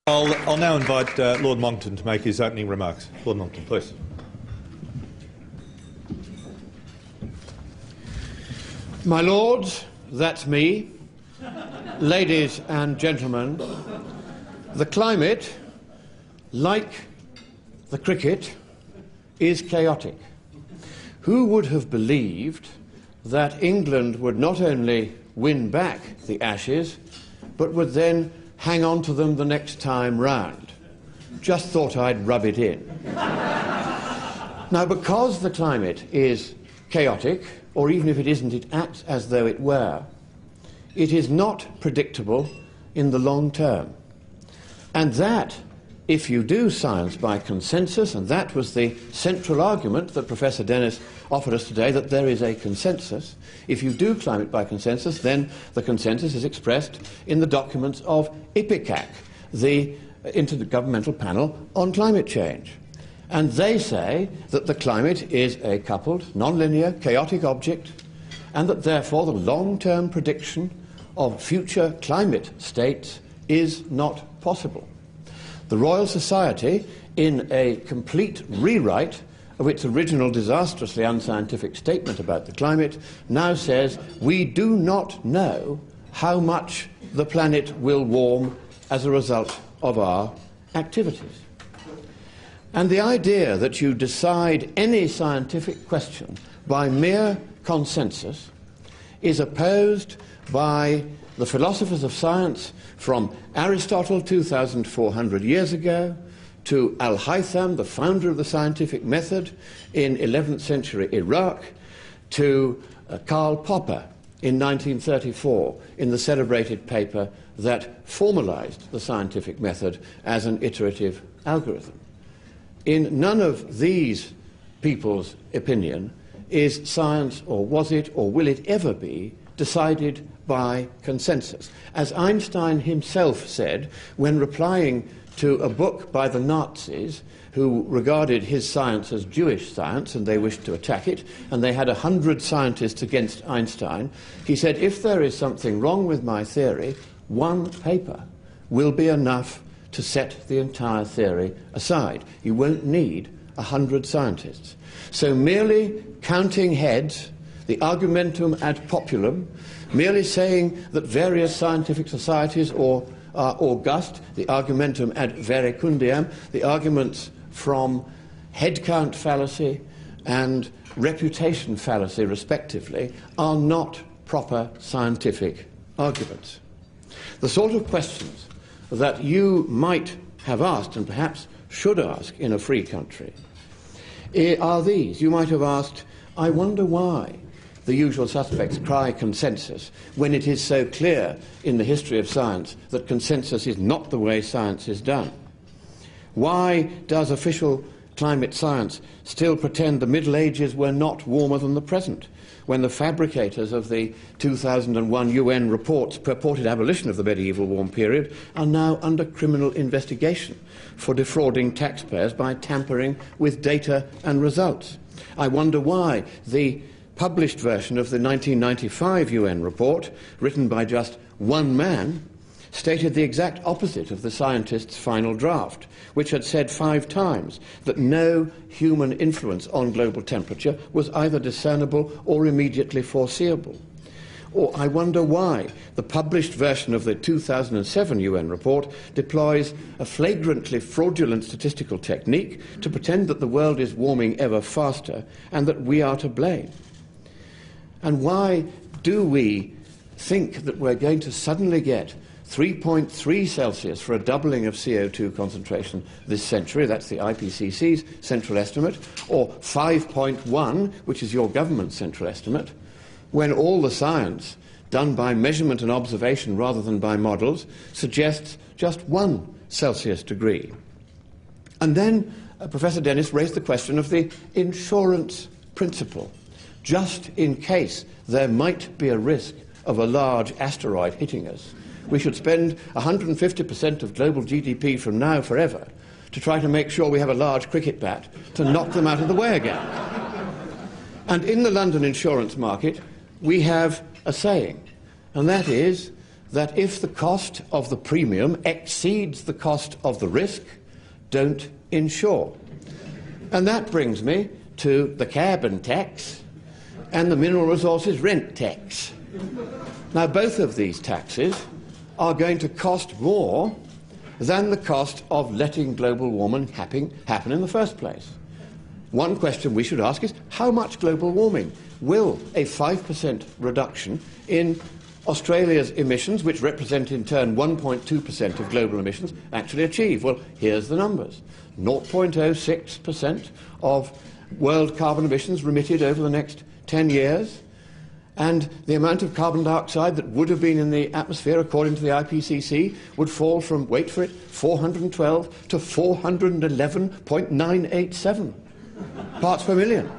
I'll now invite Lord Monckton to make his opening remarks. Lord Monckton, please. My lords, that's me, ladies and gentlemen, the climate, like the cricket, is chaotic. Who would have believed that England would not only win back the Ashes, but would then hang on to them the next time round? Just thought I'd rub it in. Now, because the climate is chaotic, or even if it isn't, it acts as though it were, it is not predictable in the long term. And that, if you do science by consensus, and that was the central argument that Professor Dennis offered us today, that there is a consensus, if you do climate by consensus, then the consensus is expressed in the documents of IPICAC, the Intergovernmental Panel on Climate Change. And they say that the climate is a coupled, non-linear, chaotic object, and that therefore the long-term prediction of future climate states is not possible. The Royal Society, in a complete rewrite of its original disastrously unscientific statement about the climate, now says we do not know how much the planet will warm as a result of our activities. And the idea that you decide any scientific question by mere consensus is opposed by the philosophers of science from Aristotle 2,400 years ago to Al-Haytham, the founder of the scientific method in 11th century Iraq, to Karl Popper in 1934 in the celebrated paper that formalized the scientific method as an iterative algorithm. In none of these people's opinion is science, or was it, or will it ever be, decided by consensus. As Einstein himself said when replying to a book by the Nazis who regarded his science as Jewish science and they wished to attack it, and they had 100 scientists against Einstein, he said, if there is something wrong with my theory, one paper will be enough to set the entire theory aside. You won't need 100 scientists. So merely counting heads, the argumentum ad populum, merely saying that various scientific societies are august, the argumentum ad verecundiam, the arguments from head count fallacy and reputation fallacy, respectively, are not proper scientific arguments. The sort of questions that you might have asked, and perhaps should ask in a free country, are these. You might have asked, I wonder why the usual suspects cry consensus when it is so clear in the history of science that consensus is not the way science is done. Why does official climate science still pretend the Middle Ages were not warmer than the present, when the fabricators of the 2001 UN report's purported abolition of the medieval warm period are now under criminal investigation for defrauding taxpayers by tampering with data and results? I wonder why the published version of the 1995 UN report, written by just one man, stated the exact opposite of the scientists' final draft, which had said 5 times that no human influence on global temperature was either discernible or immediately foreseeable. Or I wonder why the published version of the 2007 UN report deploys a flagrantly fraudulent statistical technique to pretend that the world is warming ever faster and that we are to blame. And why do we think that we're going to suddenly get 3.3 Celsius for a doubling of CO2 concentration this century, that's the IPCC's central estimate, or 5.1, which is your government's central estimate, when all the science done by measurement and observation rather than by models suggests just 1 Celsius degree? And then Professor Dennis raised the question of the insurance principle. Just in case there might be a risk of a large asteroid hitting us, we should spend 150% of global GDP from now forever to try to make sure we have a large cricket bat to knock them out of the way again. And in the London insurance market, we have a saying, and that is that if the cost of the premium exceeds the cost of the risk, don't insure. And that brings me to the carbon tax and the mineral resources rent tax. Now, both of these taxes are going to cost more than the cost of letting global warming happen in the first place. One question we should ask is, how much global warming will a 5% reduction in Australia's emissions, which represent in turn 1.2% of global emissions, actually achieve? Well, here's the numbers. 0.06% of world carbon emissions remitted over the next 10 years, and the amount of carbon dioxide that would have been in the atmosphere, according to the IPCC, would fall from, wait for it, 412 to 411.987 parts per million.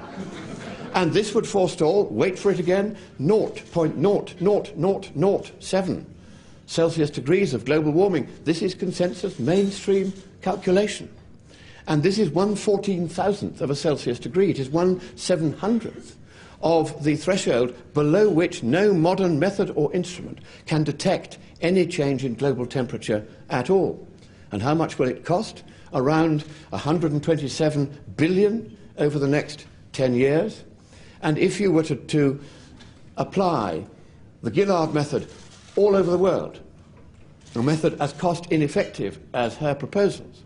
And this would forestall, wait for it again, 0.00007 Celsius degrees of global warming. This is consensus mainstream calculation. And this is 1/14,000th of a Celsius degree. It is 1/700th of the threshold below which no modern method or instrument can detect any change in global temperature at all. And how much will it cost? Around 127 billion over the next 10 years. And if you were to apply the Gillard method all over the world, a method as cost ineffective as her proposals,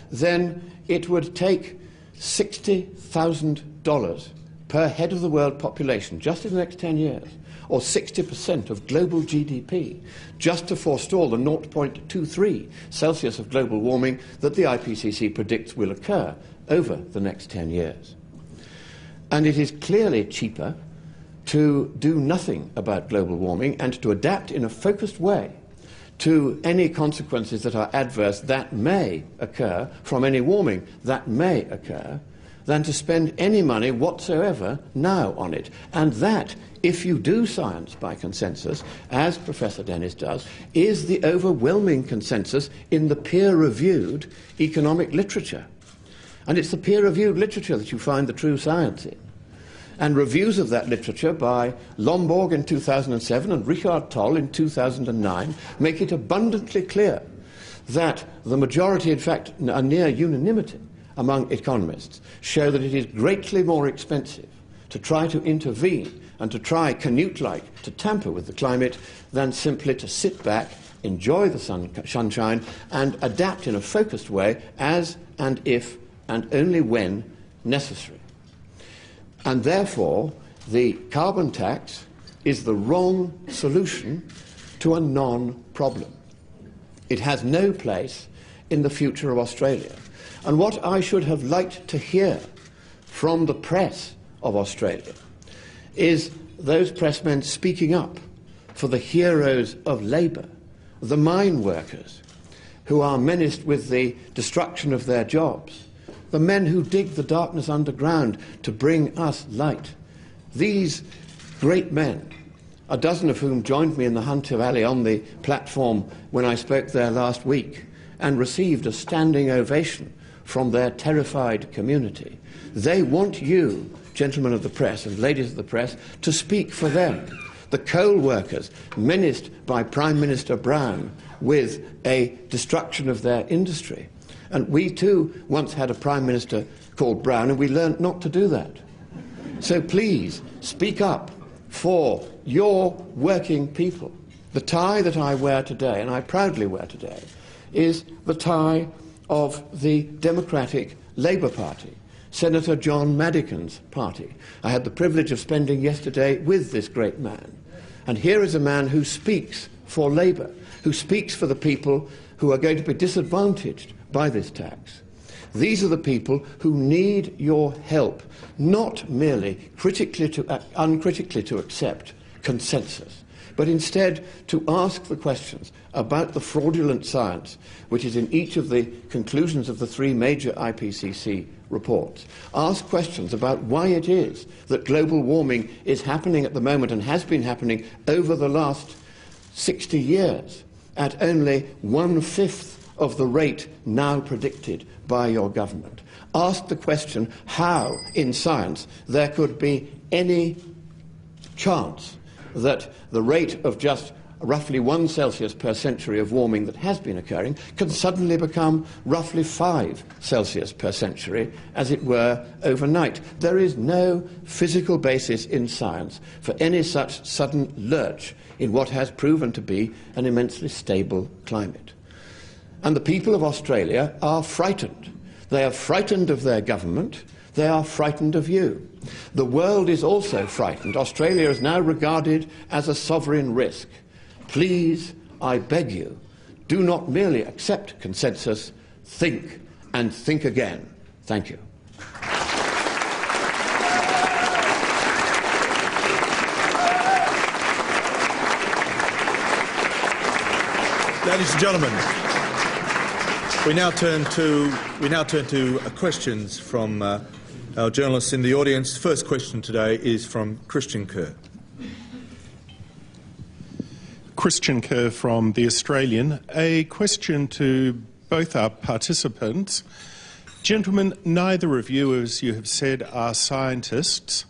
then it would take $60,000 per head of the world population just in the next 10 years, or 60% of global GDP, just to forestall the 0.23 Celsius of global warming that the IPCC predicts will occur over the next 10 years. And it is clearly cheaper to do nothing about global warming and to adapt in a focused way to any consequences that are adverse that may occur from any warming that may occur, than to spend any money whatsoever now on it. And that, if you do science by consensus, as Professor Dennis does, is the overwhelming consensus in the peer-reviewed economic literature. And it's the peer-reviewed literature that you find the true science in. And reviews of that literature by Lomborg in 2007 and Richard Toll in 2009 make it abundantly clear that the majority, in fact, a near unanimity among economists, show that it is greatly more expensive to try to intervene and to try, Canute-like, to tamper with the climate than simply to sit back, enjoy the sunshine, and adapt in a focused way as and if and only when necessary. And therefore, the carbon tax is the wrong solution to a non-problem. It has no place in the future of Australia. And what I should have liked to hear from the press of Australia is those pressmen speaking up for the heroes of labour, the mine workers who are menaced with the destruction of their jobs, the men who dig the darkness underground to bring us light. These great men, a dozen of whom joined me in the Hunter Valley on the platform when I spoke there last week and received a standing ovation from their terrified community. They want you, gentlemen of the press and ladies of the press, to speak for them. The coal workers, menaced by Prime Minister Brown with a destruction of their industry. And we too once had a Prime Minister called Brown, and we learned not to do that. So please, speak up for your working people. The tie that I wear today, and I proudly wear today, is the tie of the Democratic Labour Party, Senator John Madigan's party. I had the privilege of spending yesterday with this great man. And here is a man who speaks for Labour, who speaks for the people who are going to be disadvantaged by this tax. These are the people who need your help, not merely uncritically to accept consensus, but instead to ask the questions about the fraudulent science which is in each of the conclusions of the three major IPCC reports. Ask questions about why it is that global warming is happening at the moment and has been happening over the last 60 years at only 1/5 of the rate now predicted by your government. Ask the question how, in science, there could be any chance that the rate of just roughly 1 Celsius per century of warming that has been occurring can suddenly become roughly 5 Celsius per century, as it were, overnight. There is no physical basis in science for any such sudden lurch in what has proven to be an immensely stable climate. And the people of Australia are frightened. They are frightened of their government. They are frightened of you. The world is also frightened. Australia is now regarded as a sovereign risk. Please, I beg you, do not merely accept consensus, think and think again. Thank you. Ladies and gentlemen, we now turn to questions from our journalists in the audience. The first question today is from Christian Kerr. Christian Kerr from The Australian. A question to both our participants. Gentlemen, neither of you, as you have said, are scientists.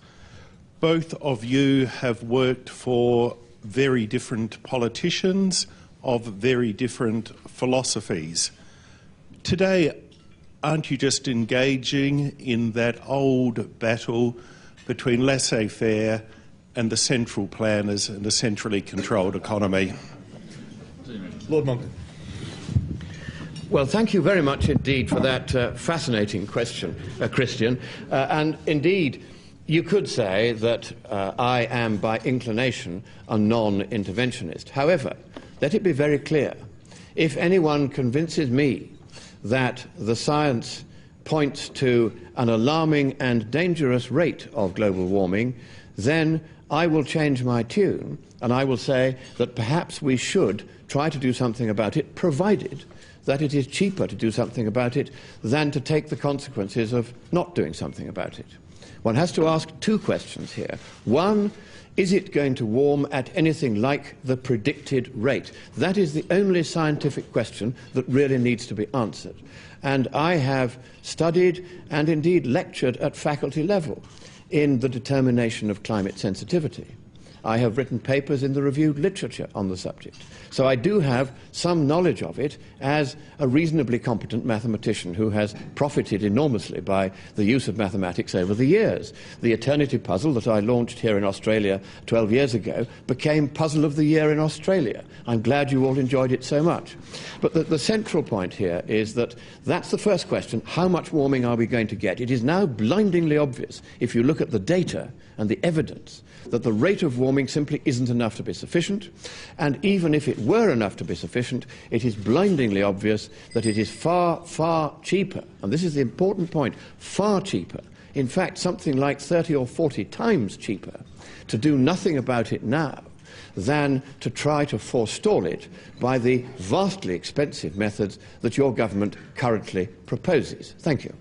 Both of you have worked for very different politicians of very different philosophies. Today, aren't you just engaging in that old battle between laissez-faire and the central planners and the centrally controlled economy? Lord Monckton. Well, thank you very much indeed for that fascinating question, Christian. And indeed, you could say that I am by inclination a non-interventionist. However, let it be very clear, if anyone convinces me that the science points to an alarming and dangerous rate of global warming, then I will change my tune and I will say that perhaps we should try to do something about it, provided that it is cheaper to do something about it than to take the consequences of not doing something about it. One has to ask 2 questions here. One, is it going to warm at anything like the predicted rate? That is the only scientific question that really needs to be answered. And I have studied and indeed lectured at faculty level in the determination of climate sensitivity. I have written papers in the reviewed literature on the subject. So I do have some knowledge of it as a reasonably competent mathematician who has profited enormously by the use of mathematics over the years. The Eternity Puzzle that I launched here in Australia 12 years ago became Puzzle of the Year in Australia. I'm glad you all enjoyed it so much. But the central point here is that that's the first question. How much warming are we going to get? It is now blindingly obvious, if you look at the data and the evidence, that the rate of warming simply isn't enough to be sufficient, and even if it were enough to be sufficient, it is blindingly obvious that it is far, far cheaper, and this is the important point, far cheaper, in fact something like 30 or 40 times cheaper, to do nothing about it now than to try to forestall it by the vastly expensive methods that your government currently proposes. Thank you.